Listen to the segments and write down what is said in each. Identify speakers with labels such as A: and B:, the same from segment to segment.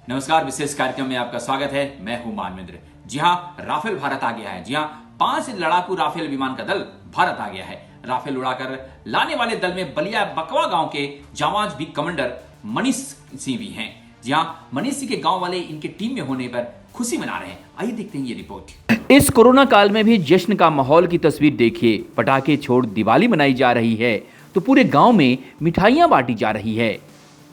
A: नमस्कार, विशेष कार्यक्रम में आपका स्वागत है। मैं हूं मानवेंद्र। जी हां, राफेल भारत आ गया है। जी हां, 5 लड़ाकू राफेल विमान का दल भारत आ गया है। राफेल उड़ाकर लाने वाले दल में बलिया बकवा गांव के जाबाज विंग कमांडर मनीष सिंह भी हैं। जी हां, मनीष सिंह के गांव वाले इनके टीम में होने पर खुशी मना रहे हैं। आइए देखते हैं ये रिपोर्ट। इस कोरोना काल में भी जश्न का माहौल की तस्वीर देखिए। पटाखे छोड़ दिवाली मनाई जा रही है तो पूरे गांव में मिठाइयां बांटी जा रही है।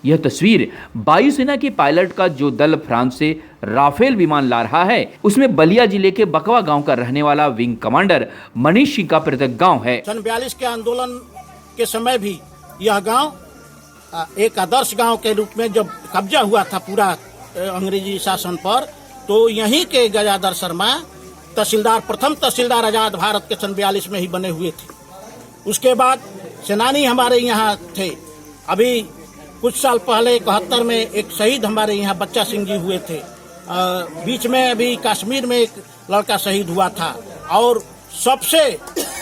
A: यह तस्वीर वायुसेना के पायलट का जो दल फ्रांस से राफेल विमान ला रहा है, उसमें बलिया जिले के बकवा गांव का रहने वाला विंग कमांडर मनीष सिंह का पृथक गांव है।
B: सन 42 के आंदोलन के समय भी यह गांव एक आदर्श गांव के रूप में जब कब्जा हुआ था पूरा अंग्रेजी शासन पर, तो यहीं के गजादर शर्मा तहसीलदार, प्रथम तहसीलदार आजाद भारत के सन 42 में ही बने हुए थे। उसके बाद सेनानी हमारे यहाँ थे। अभी कुछ साल पहले 71 में एक शहीद हमारे यहाँ बच्चा सिंह जी हुए थे। बीच में अभी कश्मीर में एक लड़का शहीद हुआ था। और सबसे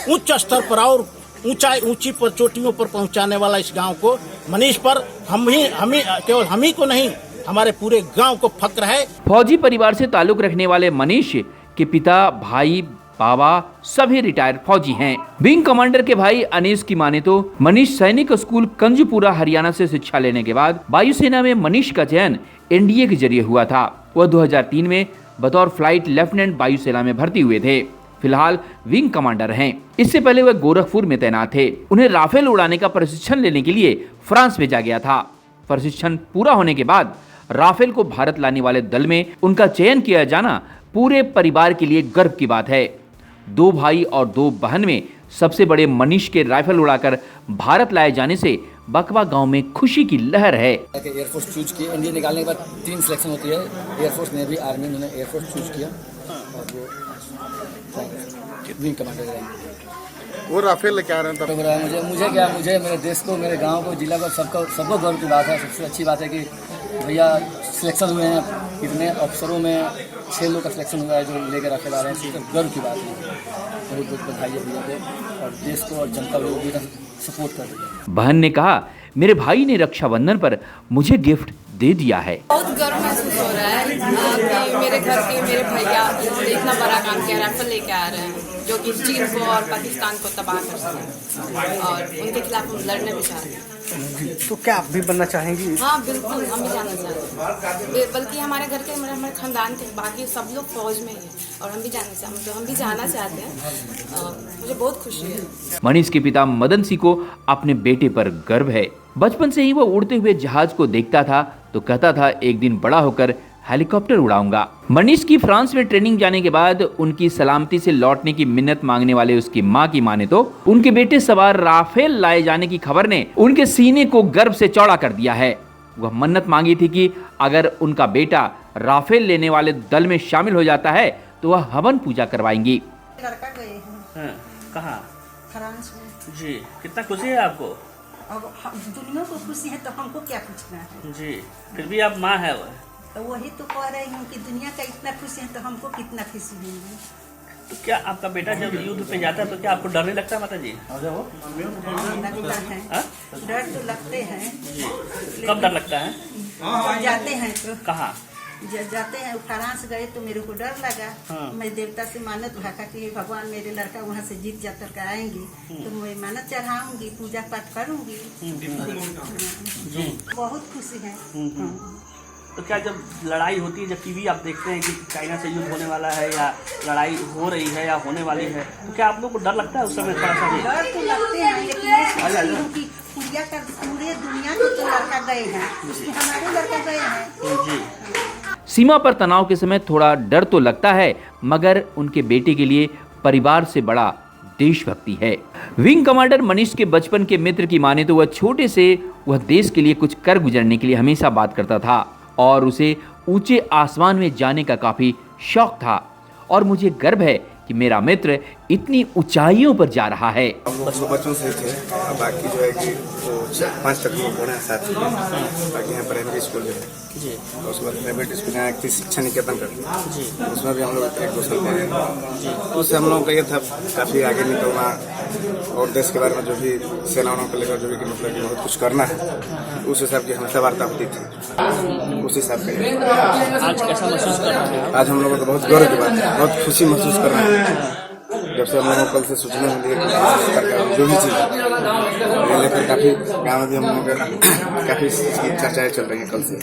B: उच्च स्तर पर और ऊंची पर चोटियों पर पहुंचाने वाला इस गांव को मनीष पर केवल हम ही को नहीं, हमारे पूरे गांव को फक्र है।
A: फौजी परिवार से ताल्लुक रखने वाले मनीष के पिता, भाई, बाबा सभी रिटायर्ड फौजी हैं। विंग कमांडर के भाई अनीस की माने तो मनीष सैनिक स्कूल कंजपुरा हरियाणा से शिक्षा लेने के बाद वायुसेना में मनीष का चयन एनडीए के जरिए हुआ था। वह 2003 में बतौर फ्लाइट लेफ्टिनेंट वायुसेना में भर्ती हुए थे। फिलहाल विंग कमांडर हैं। इससे पहले वह गोरखपुर में तैनात थे। उन्हें राफेल उड़ाने का प्रशिक्षण लेने के लिए फ्रांस भेजा गया था। प्रशिक्षण पूरा होने के बाद राफेल को भारत लाने वाले दल में उनका चयन किया जाना पूरे परिवार के लिए गर्व की बात है। 2 भाई और 2 बहन में सबसे बड़े मनीष के राइफल उड़ाकर भारत लाए जाने से बकवा गांव में खुशी की लहर है।
C: एयरफोर्स चूज किया, इंडिया निकालने के बाद 3 सिलेक्शन होती है, एयरफोर्स, नेवी, आर्मी। मैंने एयरफोर्स चूज किया और वो विंग कमांडर रहेंगे।
D: वो राफेल लेके आ रहे हैं
C: तो मुझे मेरे देश को, मेरे गांव को, जिला को, सबको गर्व की बात है। सबसे अच्छी बात है कि भैया सिलेक्शन हुए हैं। कितने अफसरों में 6 लोग का सिलेक्शन हुआ है जो लेकर राफेल आ रहे हैं। तो गर्व की बात है। बहुत बहुत बधाई है भैया को और देश को और जनता को भी सपोर्ट कर रही है।
A: बहन ने कहा, मेरे भाई ने रक्षाबंधन पर मुझे गिफ्ट दे दिया है।
E: बहुत गर्व महसूस हो रहा है कि मेरे घर के मेरे भैया इतना बड़ा काम किया, राइफल लेके आ रहे हैं जो कि चीन को और पाकिस्तान को तबाह कर सकें और उनके खिलाफ हम लड़ने भी चाहते हैं।
D: तो क्या आप भी बनना चाहेंगी?
E: हाँ बिल्कुल, हम भी जाना चाहते हैं। बल्कि हमारे घर के, हमारे खानदान के बाकी सब लोग फौज में हैं और हम भी जाना चाहते हैं। मुझे बहुत खुशी है।
A: मनीष के पिता मदन सिंह को अपने बेटे पर गर्व है। बचपन से ही वो उड़ते हुए जहाज को देखता था तो कहता था एक दिन बड़ा होकर हेलीकॉप्टर उड़ाऊंगा। मनीष की फ्रांस में ट्रेनिंग जाने के बाद उनकी सलामती से लौटने की मिन्नत मांगने वाले उसकी मां की माने तो उनके बेटे सवार राफेल लाए जाने की खबर ने उनके सीने को गर्व से चौड़ा कर दिया है। वह मन्नत मांगी थी कि अगर उनका बेटा राफेल लेने वाले दल में शामिल हो जाता है तो वह हवन पूजा करवाएंगी।
F: लड़का गए हैं
G: कहाँ?
F: फ्रांस में।
G: जी, कितना खुशी है आपको?
F: अब दुनिया को खुशी है तो हमको क्या पूछना है?
G: जी, फिर भी आप माँ है।
F: तो वही तो कह रही हूँ कि दुनिया का इतना खुशी है तो हमको कितना खुशी होगी।
G: तो क्या आपका बेटा जब युद्ध पे जाता है तो क्या आपको डर नहीं लगता माता जी?
F: लगता है, डर तो लगते हैं।
G: कब डर लगता है?
F: जब जाते हैं तो
G: कहाँ?
F: जब जाते हैं, फ्रांस गए तो मेरे को डर लगा।
G: हाँ।
F: मैं देवता से मानत भागा कि भगवान मेरे लड़का वहाँ से जीत जाकर के आएंगी तो मैं मानत चढ़ाऊंगी, पूजा पाठ करूंगी। बहुत खुशी है।
G: तो क्या जब लड़ाई होती है, जब टीवी आप देखते हैं कि चाइना से युद्ध होने वाला है या लड़ाई हो रही है या होने वाली है, तो क्या आप लोग को डर लगता है उस समय? थोड़ा सा
F: डर तो लगते हैं, लेकिन ये सोचती हूँ कि पूरे दुनिया के तो लड़का गए हैं, हमारे लड़का गए हैं।
G: जी,
A: सीमा पर तनाव के समय थोड़ा डर तो लगता है, मगर उनके बेटे के लिए परिवार से बड़ा देशभक्ति है। विंग कमांडर मनीष के बचपन के मित्र की माने तो वह छोटे से वह देश के लिए कुछ कर गुजरने के लिए हमेशा बात करता था और उसे ऊंचे आसमान में जाने का काफी शौक था। और मुझे गर्व है कि मेरा मित्र इतनी ऊंचाइयों पर जा रहा है।
D: हम लोग बच्चों से थे, बाकी जो है कि 5 तक में पढ़े साथ में, बाकी यहाँ प्राइमरी स्कूल में
C: जी,
D: उसके बाद प्राइवेट स्कूल यहाँ एक शिक्षा निकेतन करते, उसमें भी हम लोग 1-2 साल पढ़े। तो उससे हम लोग का ये था काफ़ी आगे निकलना, और देश के बारे में जो भी सेनाओं को लेकर जो भी मतलब कि बहुत कुछ करना है, उस हिसाब की हमेशा वार्ता होती थी, उस हिसाब से।
G: आज कैसा महसूस कर रहे हैं?
D: आज हम लोगों को बहुत गौरव की बात है, बहुत खुशी महसूस कर रहे हैं। जब से हम लोगों को कल से सूचना मिली है कि जो भी चीज़ है लेकर काफ़ी गाँव में भी हम लोगों का काफ़ी चर्चाएँ चल रही हैं कल से।